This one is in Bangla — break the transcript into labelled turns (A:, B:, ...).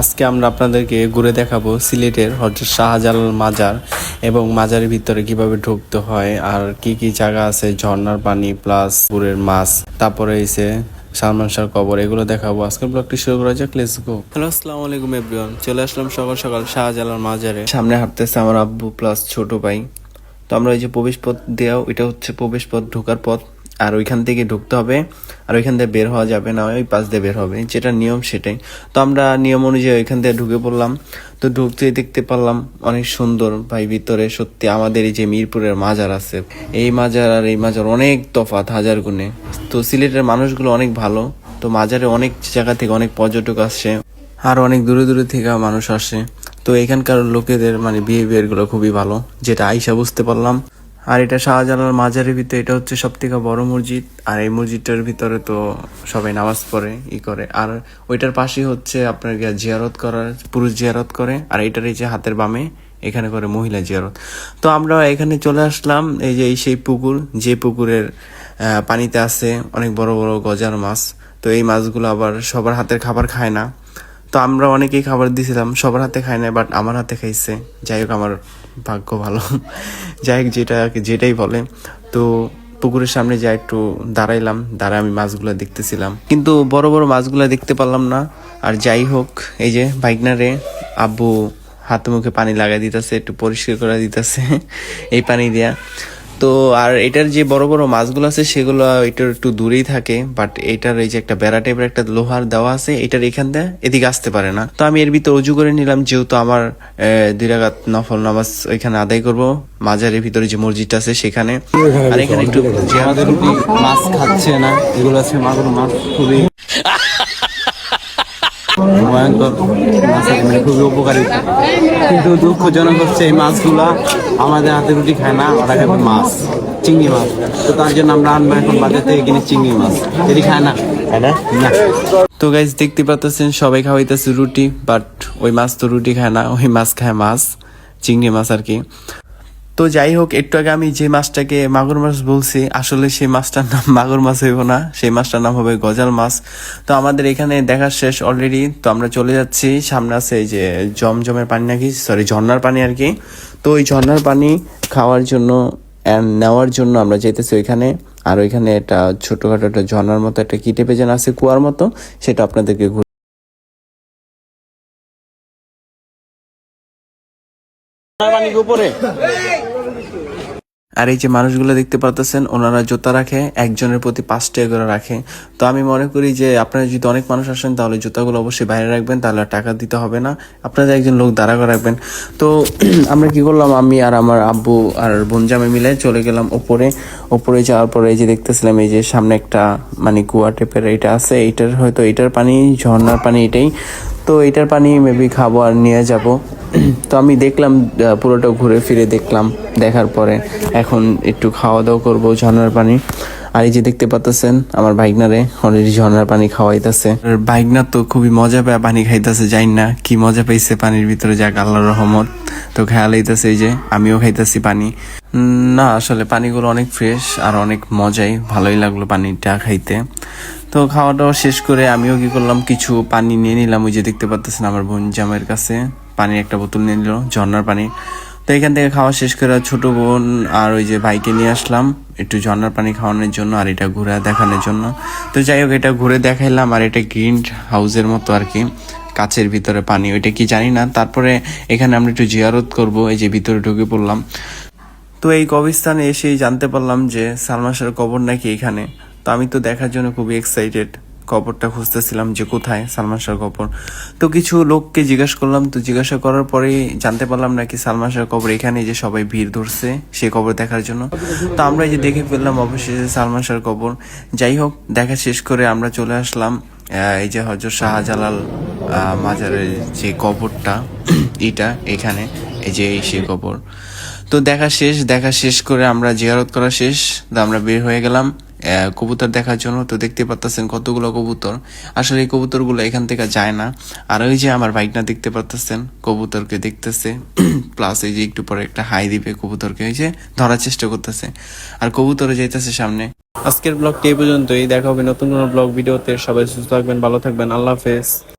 A: আজকে আমরা আপনাদেরকে ঘুরে দেখাবো সিলেটের হজরত শাহজালাল মাজার এবং মাজারের ভিতরে কিভাবে ঢুকতে হয় আর কি কি জায়গা আছে, ঝর্ণার পানি প্লাস পুরের মাছ, তারপরে এসে সালমান শাহর কবর, এগুলো দেখাবো। আজকের ব্লগটি শুরু করা যাক, লেটস গো। হ্যালো, আসসালামু আলাইকুম এভরিওয়ান। চলে আসলাম সকাল সকাল শাহজালাল মাজারে। সামনে হাঁটতেছে আমার আব্বু প্লাস ছোট ভাই। তো আমরা ওই যে প্রবেশ পথ দেওয়া, ওইটা হচ্ছে প্রবেশ পথ, ঢোকার পথ। আর ওইখান থেকে ঢুকতে হবে, আর ওইখান থেকে বের হওয়া যাবে না, ওই পাশ দিয়ে বের হবে, যেটা নিয়ম সেটাই। তো আমরা নিয়ম অনুযায়ী ওইখান থেকে ঢুকে পড়লাম। তো ঢুকতে দেখতে পারলাম অনেক সুন্দর ভাই ভিতরে। সত্যি আমাদের এই যে মিরপুরের মাজার আছে, এই মাজার আর এই মাজার অনেক তফাৎ, হাজার গুণে। তো সিলেটের মানুষগুলো অনেক ভালো। তো মাজারে অনেক জায়গা থেকে অনেক পর্যটক আসে, আর অনেক দূরে দূরে থেকে মানুষ আসে। তো এখানকার লোকেদের মানে বিহেভিয়ার গুলো খুবই ভালো, যেটা আইসা বুঝতে পারলাম। আর এটা শাহজালাল মাজারের ভিতরে, এটা হচ্ছে সব থেকে বড় মসজিদ। আর এই মসজিদটার ভিতরে তো সবাই নামাজ পড়ে করে। আর ওইটার পাশেই হচ্ছে আপনার জিয়ারত করার, পুরুষ জিয়ারত করে। আর এইটার এই যে হাতের বামে এখানে করে মহিলা জিয়ারত। তো আমরা এখানে চলে আসলাম। এই যে সেই পুকুর, যে পুকুরের পানিতে আছে অনেক বড় বড় গজার মাছ। তো এই মাছগুলো আবার সবার হাতের খাবার খায় না। তো আমরা অনেকেই খাবার দিয়েছিলাম, সবার হাতে খাই না, বাট আমার হাতে খাইছে। যাই হোক, আমার ভাগ্য ভালো। যাই হোক, যেটাই বলে। তো পুকুরের সামনে যাই একটু দাঁড়াইলাম, দাঁড়ায় আমি মাছগুলো দেখতেছিলাম, কিন্তু বড় বড় মাছগুলো দেখতে পারলাম না। আর যাই হোক, এই যে বাইকনারে আব্বু হাতে মুখে পানি লাগাই দিতেছে, একটু পরিষ্কার করে দিতেছে এই পানি দিয়া। তো আর এটার যে বড় বড় মাছগুলো আছে সেগুলো এটার একটু দূরেই থাকে, বাট এটার এই যে একটা বেড়া টাইপের একটা লোহার দেওয়া আছে, এটার এখান দিয়ে এদিকে আসতে পারে না। তো আমি এর ভিতরে অজু করে নিলাম, যেহেতু আমার 2 রাকাত নফল নামাজ ওইখানে আদায় করব মাজারের ভিতরে যে মসজিদটা আছে সেখানে। আর এখানে একটু মাছ খাচ্ছে না, এগুলো আছে মাগুর মাছ, খুবই ভয়ঙ্কর মাছ, মানে খুবই উপকারী। কিন্তু দুঃখজনক হচ্ছে এই মাছগুলা আমাদের হাতে রুটি খায় না, ওরা খাবে মাছ, চিংড়ি মাছ। তো তার জন্য আমরা আনবো এখন বাজার থেকে কিনে চিংড়ি মাছ, এটি খায় না। তো গাইজ দেখতে পাচ্ছেন সবাই খাওয়াইতেছে রুটি, বাট ওই মাছ তো রুটি খায় না, ওই মাছ খায় মাছ, চিংড়ি মাছ আর কি। তো যাই হোক, একটু আগে আমি যে মাছটাকে মাগুর মাছ বলছি, আসলে সেই মাছটার নাম মাগুর মাছ হইব না, সেই মাছটার নাম হবে গজাল মাছ। তো আমাদের এখানে দেখা শেষ অলরেডি। তো আমরা চলে যাচ্ছি, সামনে আছে এই যে জমজমের পানি, নাকি সরি ঝর্ণার পানি আর কি। তো ওই ঝর্ণার পানি খাওয়ার জন্য নেওয়ার জন্য আমরা যেতেছি ওইখানে। আর ওইখানে একটা ছোটখাটো একটা ঝর্ণার মতো একটা কি টাইপের যেন আছে, কুয়ার মতো, সেটা আপনাদেরকে উপরে। আর এই যে মানুষগুলো দেখতে পাচ্ছেন, ওনারা জুতা রাখে, একজনের প্রতি 5 টাকা করে রাখে। তো আমি মনে করি যে আপনারা যদি অনেক মানুষ আসেন তাহলে জুতাগুলো অবশ্যই বাইরে রাখবেন, তাহলে টাকা দিতে হবে না, আপনাদের একজন লোক দাঁড়া করে রাখবেন। তো আমরা কি করলাম, আমি আর আমার আব্বু আর বোনজামে মিলে চলে গেলাম উপরে যাওয়ার পরে এই যে দেখতেছিলাম এই যে সামনে একটা মানে কুয়া টাইপের এটা আছে, এইটার হয়তো এটার পানি, ঝর্ণার পানি এটাই। তো এটার পানি মেবি খাবো আর নিয়ে যাব। তো আমি দেখলাম, পুরোটা ঘুরে ফিরে দেখলাম, দেখার পরে এখন একটু খাওয়া দাওয়া করবো ঝর্ণার পানি। আর এই যে দেখতে পাচ্ছেন আমার ভাইগনারে অলরেডি ঝর্ণার পানি খাওয়াইতেছে। ভাইগনা তো খুবই মজা পায় পানি খাইতেছে, জানি না কি মজা পাইছে পানির ভিতরে, যাক আল্লাহর রহমত। তো খেয়াল হইতেছে এই যে আমিও খাইতেছি পানি। না আসলে পানিগুলো অনেক ফ্রেশ আর অনেক মজাই, ভালোই লাগলো পানিটা খাইতে। তো খাওয়া দাওয়া শেষ করে আমিও কি করলাম, কিছু পানি নিয়ে নিলাম। ওই যে দেখতে পাচ্ছেন আমার বোন জামের কাছে পানির একটা বোতল নিয়ে নিল, ঝর্ণার পানি। তো এখান থেকে খাওয়া শেষ করে ছোট বোন আর ওই যে ভাইকে নিয়ে আসলাম একটু ঝর্ণার পানি খাওয়ানোর জন্য, আর এটা ঘুরে দেখানোর জন্য। তো যাই হোক, এটা ঘুরে দেখাইলাম। আর এটা গ্রিন হাউসের মতো আর কি, কাছের ভিতরে পানি, ওইটা কি জানি না। তারপরে এখানে আমরা একটু জিয়ারত করব, এই যে ভিতরে ঢুকে পড়লাম। তো এই কবরস্থানে এসেই জানতে পারলাম যে সালমান শাহর কবর নাকি এখানে। তো আমি তো দেখার জন্য খুবই এক্সাইটেড, কবরটা খুঁজতেছিলাম যে কোথায় সালমান শাহর কবর। তো কিছু লোককে জিজ্ঞাসা করলাম, তো জিজ্ঞাসা করার পরেই জানতে পারলাম নাকি সালমান শাহর কবর এখানে, যে সবাই ভিড় ধরছে সেই কবর দেখার জন্য। তো আমরা এই যে দেখে ফেললাম অবশেষে সালমান শাহর কবর। যাই হোক, দেখা শেষ করে আমরা চলে আসলাম এই যে হজরত শাহজালাল মাজারের যে কবরটা এটা এখানে, এই যে সেই কবর। তো দেখা শেষ করে আমরা জিয়ারত করা শেষ, তো আমরা বের হয়ে গেলাম কবুতর দেখার জন্য। তো দেখতে পাচ্ছেন কতগুলো কবুতর, আসলে এই কবুতরগুলো এখান থেকে যায় না। আর ওই যে আমার বাইক না দেখতে পাচ্ছেন কবুতরকে দেখতেছে, প্লাস এই যে একটু পরে একটা হাই দিবে কবুতরকে, ওই যে ধরার চেষ্টা করতেছে, আর কবুতরে যাইতেছে সামনে। আজকের ব্লগটি এই পর্যন্তই, দেখা হবে নতুন কোনো ব্লগ ভিডিওতে। সবাই সুস্থ থাকবেন, ভালো থাকবেন, আল্লাহ হাফেজ।